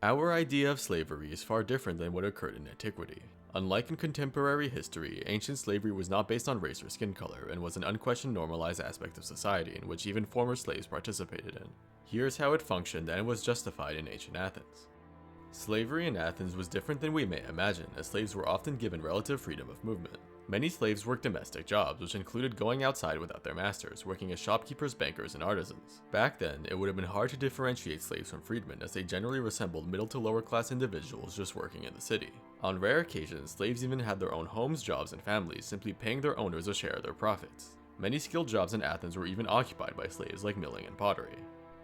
Our idea of slavery is far different than what occurred in antiquity. Unlike in contemporary history, ancient slavery was not based on race or skin color and was an unquestioned normalized aspect of society in which even former slaves participated in. Here's how it functioned and was justified in ancient Athens. Slavery in Athens was different than we may imagine, as slaves were often given relative freedom of movement. Many slaves worked domestic jobs, which included going outside without their masters, working as shopkeepers, bankers, and artisans. Back then, it would have been hard to differentiate slaves from freedmen, as they generally resembled middle to lower class individuals just working in the city. On rare occasions, slaves even had their own homes, jobs, and families, simply paying their owners a share of their profits. Many skilled jobs in Athens were even occupied by slaves like milling and pottery.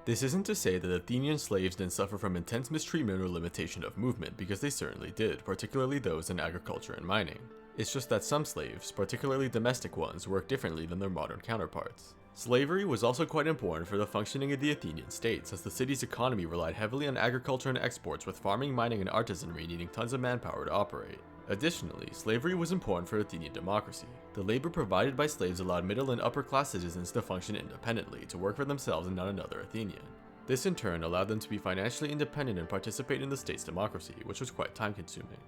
This isn't to say that Athenian slaves didn't suffer from intense mistreatment or limitation of movement, because they certainly did, particularly those in agriculture and mining. It's just that some slaves, particularly domestic ones, worked differently than their modern counterparts. Slavery was also quite important for the functioning of the Athenian state, since the city's economy relied heavily on agriculture and exports, with farming, mining, and artisanry needing tons of manpower to operate. Additionally, slavery was important for Athenian democracy. The labor provided by slaves allowed middle and upper class citizens to function independently, to work for themselves and not another Athenian. This in turn allowed them to be financially independent and participate in the state's democracy, which was quite time-consuming.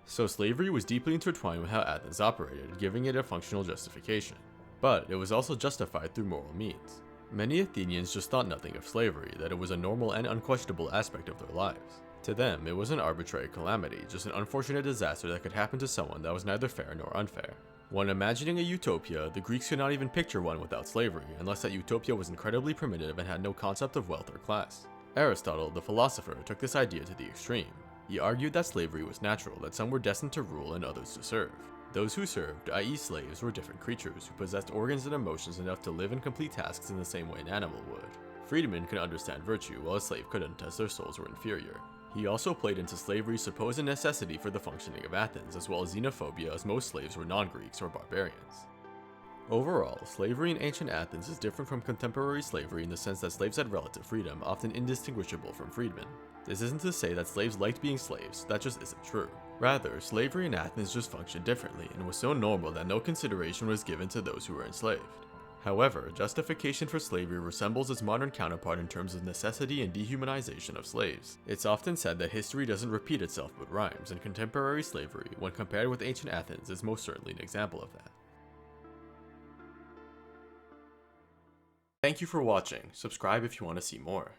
So slavery was deeply intertwined with how Athens operated, giving it a functional justification. But it was also justified through moral means. Many Athenians just thought nothing of slavery, that it was a normal and unquestionable aspect of their lives. To them, it was an arbitrary calamity, just an unfortunate disaster that could happen to someone that was neither fair nor unfair. When imagining a utopia, the Greeks could not even picture one without slavery, unless that utopia was incredibly primitive and had no concept of wealth or class. Aristotle, the philosopher, took this idea to the extreme. He argued that slavery was natural, that some were destined to rule and others to serve. Those who served, i.e. slaves, were different creatures who possessed organs and emotions enough to live and complete tasks in the same way an animal would. Freedmen could understand virtue, while a slave couldn't, as their souls were inferior. He also played into slavery's supposed necessity for the functioning of Athens, as well as xenophobia, as most slaves were non-Greeks or barbarians. Overall, slavery in ancient Athens is different from contemporary slavery in the sense that slaves had relative freedom, often indistinguishable from freedmen. This isn't to say that slaves liked being slaves, that just isn't true. Rather, slavery in Athens just functioned differently and was so normal that no consideration was given to those who were enslaved. However, justification for slavery resembles its modern counterpart in terms of necessity and dehumanization of slaves. It's often said that history doesn't repeat itself but rhymes, and contemporary slavery, when compared with ancient Athens, is most certainly an example of that. Thank you for watching. Subscribe if you want to see more.